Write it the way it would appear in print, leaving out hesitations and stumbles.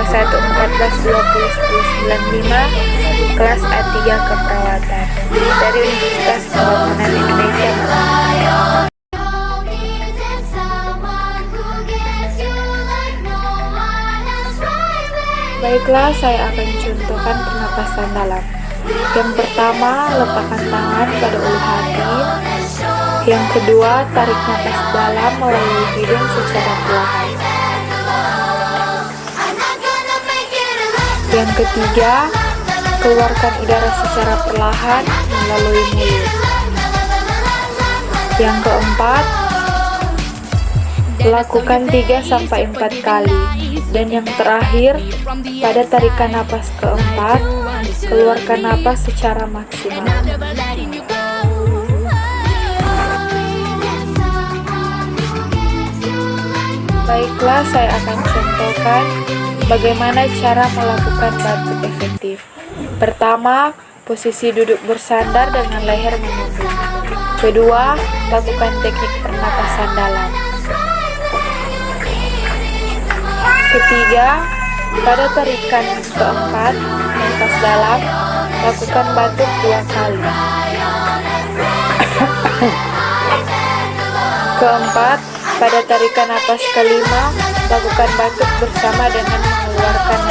11-14-20-95, kelas A3 Keperawatan dari Universitas Pembangunan Indonesia Mataram. Baiklah, saya akan contohkan pernapasan dalam. Yang pertama, letakkan tangan pada ulu hati. Yang kedua, tarik napas dalam melalui hidung secara perlahan. Yang ketiga, keluarkan udara secara perlahan melalui mulut. Yang keempat, lakukan 3-4 kali. Dan yang terakhir, pada tarikan napas keempat, keluarkan napas secara maksimal. Baiklah, saya akan contohkan bagaimana cara melakukan batuk efektif. Pertama, posisi duduk bersandar dengan leher menunduk. Kedua, lakukan teknik pernapasan dalam. Ketiga, pada tarikan keempat, napas dalam, lakukan batuk 2 kali. Keempat, pada tarikan napas kelima, lakukan batuk bersama dengan mengeluarkan